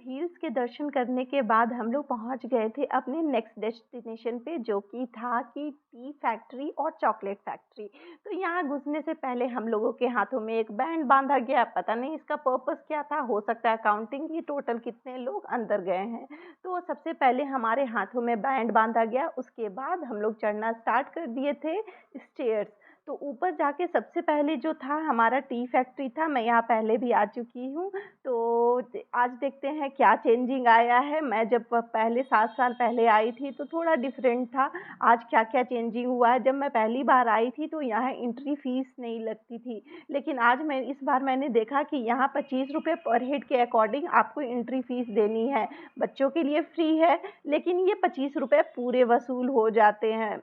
Hills के दर्शन करने के बाद हम लोग पहुंच गए थे अपने नेक्स्ट डेस्टिनेशन पे, जो कि था कि टी फैक्ट्री और चॉकलेट फैक्ट्री। तो यहाँ घुसने से पहले हम लोगों के हाथों में एक बैंड बांधा गया। पता नहीं इसका पर्पस क्या था, हो सकता है काउंटिंग की टोटल कितने लोग अंदर गए हैं। तो सबसे पहले हमारे हाथों में बैंड बांधा गया, उसके बाद हम लोग चढ़ना स्टार्ट कर दिए थे स्टेयर्स। तो ऊपर जाके सबसे पहले जो था हमारा टी फैक्ट्री था, मैं यहाँ पहले भी आ चुकी हूँ। तो आज देखते हैं क्या चेंजिंग आया है। मैं जब पहले 7 साल पहले आई थी तो थोड़ा डिफरेंट था। आज क्या-क्या चेंजिंग हुआ है। जब मैं पहली बार आई थी तो यहाँ एंट्री फ़ीस नहीं लगती थी। लेकिन आज मैं इस बार मैंने देखा कि यहाँ ₹25 पर हेड के अकॉर्डिंग आपको एंट्री फ़ीस देनी है। बच्चों के लिए फ्री है, लेकिन ये ₹25 पूरे वसूल हो जाते हैं।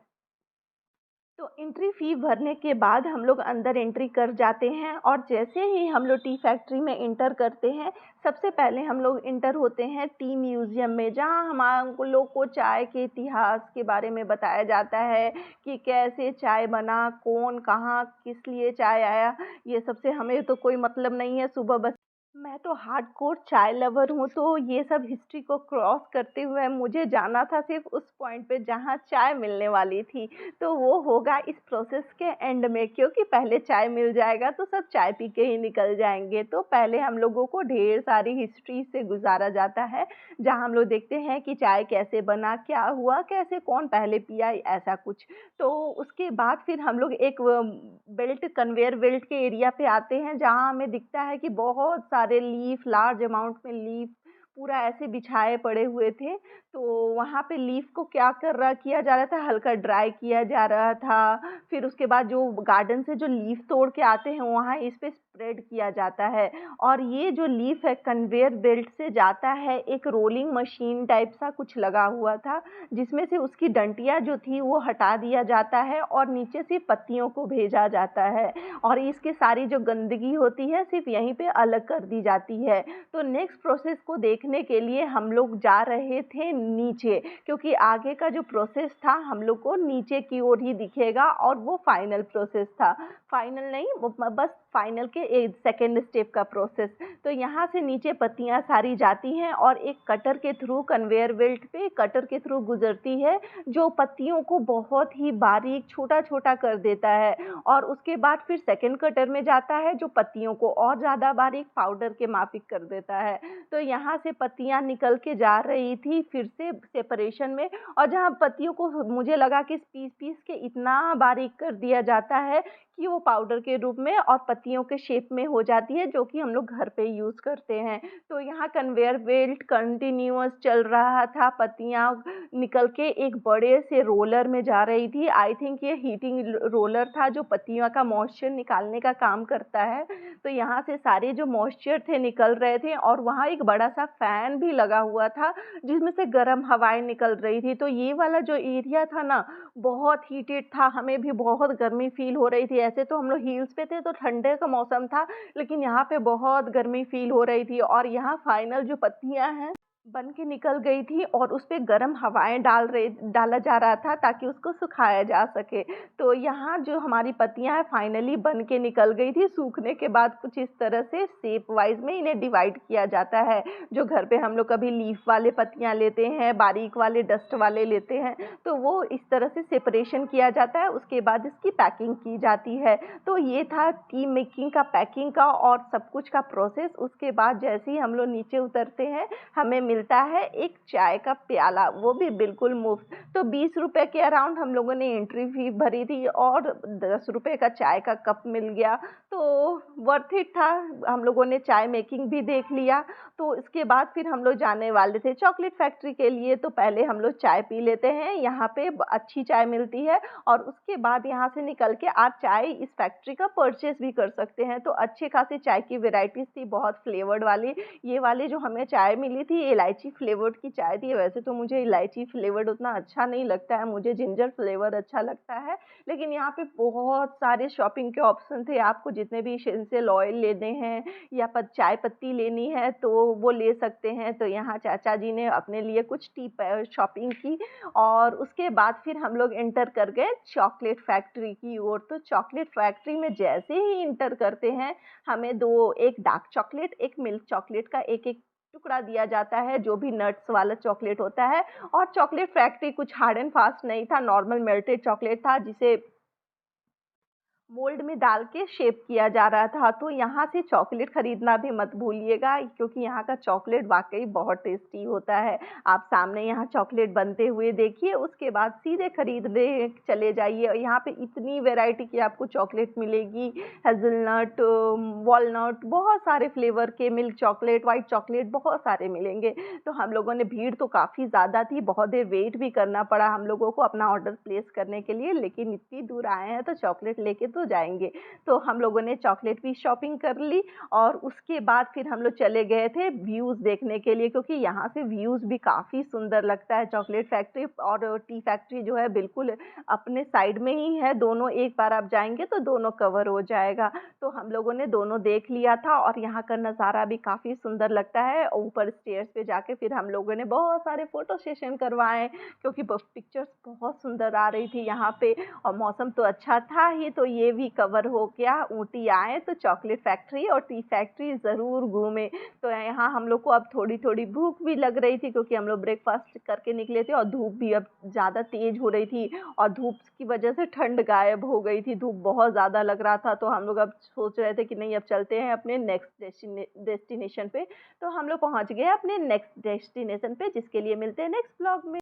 तो एंट्री फ़ी भरने के बाद हम लोग अंदर एंट्री कर जाते हैं, और जैसे ही हम लोग टी फैक्ट्री में एंटर करते हैं, सबसे पहले हम लोग एंटर होते हैं टी म्यूज़ियम में, जहाँ हम लोग को चाय के इतिहास के बारे में बताया जाता है कि कैसे चाय बना, कौन, कहाँ, किस लिए चाय आया। ये सब से हमें तो कोई मतलब नहीं है। सुबह बस मैं तो हार्डकोर चाय लवर हूँ, तो ये सब हिस्ट्री को क्रॉस करते हुए मुझे जाना था सिर्फ़ उस पॉइंट पे जहाँ चाय मिलने वाली थी। तो वो होगा इस प्रोसेस के एंड में, क्योंकि पहले चाय मिल जाएगा तो सब चाय पी के ही निकल जाएँगे। तो पहले हम लोगों को ढेर सारी हिस्ट्री से गुज़ारा जाता है, जहाँ हम लोग देखते हैं कि चाय कैसे बना, क्या हुआ, कैसे कौन पहले पिया, ऐसा कुछ। तो उसके बाद फिर हम लोग एक बेल्ट कन्वेयर बेल्ट के एरिया पे आते हैं, जहाँ हमें दिखता है कि बहुत सारे लीफ, लार्ज अमाउंट में लीफ पूरा ऐसे बिछाए पड़े हुए थे। तो वहाँ पे लीफ को क्या किया जा रहा था, हल्का ड्राई किया जा रहा था। फिर उसके बाद जो गार्डन से जो लीफ तोड़ के आते हैं, वहाँ इस पे स्प्रेड किया जाता है। और ये जो लीफ है कन्वेयर बेल्ट से जाता है, एक रोलिंग मशीन टाइप सा कुछ लगा हुआ था, जिसमें से उसकी डंटियाँ जो थी वो हटा दिया जाता है और नीचे से पत्तियों को भेजा जाता है, और इसकी सारी जो गंदगी होती है सिर्फ़ यहीं पे अलग कर दी जाती है। तो नेक्स्ट प्रोसेस को देखने के लिए हम लोग जा रहे थे नीचे, क्योंकि आगे का जो प्रोसेस था हम लोग को नीचे की ओर ही दिखेगा, और वो फाइनल प्रोसेस था। फाइनल नहीं, वो बस फाइनल के सेकंड स्टेप का प्रोसेस। तो यहाँ से नीचे पत्तियाँ सारी जाती हैं और एक कटर के थ्रू, कन्वेयर बेल्ट पे कटर के थ्रू गुजरती है, जो पत्तियों को बहुत ही बारीक छोटा-छोटा कर देता है, और उसके बाद फिर सेकंड कटर में जाता है, जो पत्तियों को और ज़्यादा बारीक पाउडर के माफ़िक कर देता है। तो यहाँ से पत्तियाँ निकल के जा रही थी फिर से सेपरेशन में, और जहाँ पत्तियों को मुझे लगा कि पीस-पीस के इतना बारीक कर दिया जाता है कि वो पाउडर के रूप में और पत्तियों के शेप में हो जाती है, जो कि हम लोग घर पे यूज़ करते हैं। तो यहाँ कन्वेयर बेल्ट कंटीन्यूअस चल रहा था, पत्तियाँ निकल के एक बड़े से रोलर में जा रही थी। आई थिंक ये हीटिंग रोलर था, जो पत्तियों का मॉइस्चर निकालने का काम करता है। तो यहाँ से सारे जो मॉइस्चर थे निकल रहे थे, और वहाँ एक बड़ा-सा फ़ैन भी लगा हुआ था, जिसमें से गर्म हवाएँ निकल रही थी। तो ये वाला जो एरिया था ना, बहुत हीटेड था, हमें भी बहुत गर्मी फ़ील हो रही थी। ऐसे तो हम लोग हिल्स पे थे तो ठंडे का मौसम था, लेकिन यहाँ पे बहुत गर्मी फ़ील हो रही थी, और यहाँ फाइनल जो पत्तियाँ हैं बन के निकल गई थी, और उस पे गर्म हवाएँ डाला जा रहा था ताकि उसको सुखाया जा सके। तो यहाँ जो हमारी पत्तियाँ हैं फाइनली बन के निकल गई थी। सूखने के बाद कुछ इस तरह से शेप वाइज़ में इन्हें डिवाइड किया जाता है। जो घर पे हम लोग कभी लीफ वाले पत्तियाँ लेते हैं, बारीक वाले डस्ट वाले लेते हैं, तो वो इस तरह से सेपरेशन किया जाता है। उसके बाद इसकी पैकिंग की जाती है। तो ये था टी मेकिंग का, पैकिंग का और सब कुछ का प्रोसेस। उसके बाद जैसे ही हम लोग नीचे उतरते हैं, हमें मिलता है एक चाय का प्याला, वो भी बिल्कुल मुफ़्त। तो ₹20 के अराउंड हम लोगों ने एंट्री फ़ी भरी थी, और ₹10 का चाय का कप मिल गया। तो वर्थ इट था। हम लोगों ने चाय मेकिंग भी देख लिया। तो इसके बाद फिर हम लोग जाने वाले थे चॉकलेट फैक्ट्री के लिए। तो पहले हम लोग चाय पी लेते हैं, यहाँ पे अच्छी चाय मिलती है, और उसके बाद यहाँ से निकल के आप चाय इस फैक्ट्री का परचेज़ भी कर सकते हैं। तो अच्छे खासे चाय की वैराइटीज़ थी, बहुत फ्लेवर्ड वाली। ये वाली जो हमें चाय मिली थी, इलायची फ्लेवर्ड की चाय थी। वैसे तो मुझे इलायची फ्लेवर्ड उतना अच्छा नहीं लगता है, मुझे जिंजर फ्लेवर अच्छा लगता है। लेकिन यहाँ पे बहुत सारे शॉपिंग के ऑप्शन थे, आपको जितने भी एसेंशियल ऑयल लेने हैं या चाय पत्ती लेनी है तो वो ले सकते हैं। तो यहाँ चाचा जी ने अपने लिए कुछ शॉपिंग की, और उसके बाद फिर हम लोग एंटर कर गए चॉकलेट फैक्ट्री की ओर। तो चॉकलेट फैक्ट्री में जैसे ही एंटर करते हैं, हमें दो, एक डार्क चॉकलेट, एक मिल्क चॉकलेट का एक एक टुकड़ा दिया जाता है, जो भी नट्स वाला चॉकलेट होता है। और चॉकलेट फैक्ट्री कुछ हार्ड एंड फास्ट नहीं था, नॉर्मल मेल्टेड चॉकलेट था जिसे मोल्ड में डाल के शेप किया जा रहा था। तो यहाँ से चॉकलेट खरीदना भी मत भूलिएगा, क्योंकि यहाँ का चॉकलेट वाक़ई बहुत टेस्टी होता है। आप सामने यहाँ चॉकलेट बनते हुए देखिए, उसके बाद सीधे खरीदने चले जाइए और यहाँ पे इतनी वैरायटी की आपको चॉकलेट मिलेगी, हेज़लनट, वॉलनट, बहुत सारे फ्लेवर के, मिल्क चॉकलेट, व्हाइट चॉकलेट, बहुत सारे मिलेंगे। तो हम लोगों ने, भीड़ तो काफ़ी ज़्यादा थी, बहुत देर वेट भी करना पड़ा हम लोगों को अपना ऑर्डर प्लेस करने के लिए, लेकिन इतनी दूर आए हैं तो चॉकलेट लेके तो जाएँगे। तो हम लोगों ने चॉकलेट की शॉपिंग कर ली और उसके बाद फिर हम लोग चले गए थे व्यूज़ देखने के लिए, क्योंकि यहाँ से व्यूज़ भी काफ़ी सुंदर लगता है। चॉकलेट फैक्ट्री और टी फैक्ट्री जो है बिल्कुल अपने साइड में ही है, दोनों एक बार आप जाएँगे तो दोनों कवर हो जाएगा। तो हम लोगों ने दोनों देख लिया था और यहाँ का नज़ारा भी काफ़ी सुंदर लगता है। ऊपर स्टेयर्स पे जाके फिर हम लोगों ने बहुत सारे फ़ोटो सेशन करवाए, क्योंकि पिक्चर्स बहुत सुंदर आ रही थी यहाँ पे और मौसम तो अच्छा था ही, तो ये भी कवर हो गया। ऊटी आए तो चॉकलेट फैक्ट्री और टी फैक्ट्री ज़रूर घूमें। तो यहाँ हम लोग को अब थोड़ी-थोड़ी भूख भी लग रही थी, क्योंकि हम लोग ब्रेकफ़ास्ट करके निकले थे और धूप भी अब ज़्यादा तेज़ हो रही थी और धूप की वजह से ठंड गायब हो गई थी। धूप बहुत ज़्यादा लग रहा था, तो हम लोग अब सोच रहे थे कि नहीं, अब चलते हैं अपने नेक्स्ट डेस्टिनेशन पे। तो हम लोग पहुँच गए अपने नेक्स्ट डेस्टिनेशन पे, जिसके लिए मिलते हैं नेक्स्ट व्लॉग में।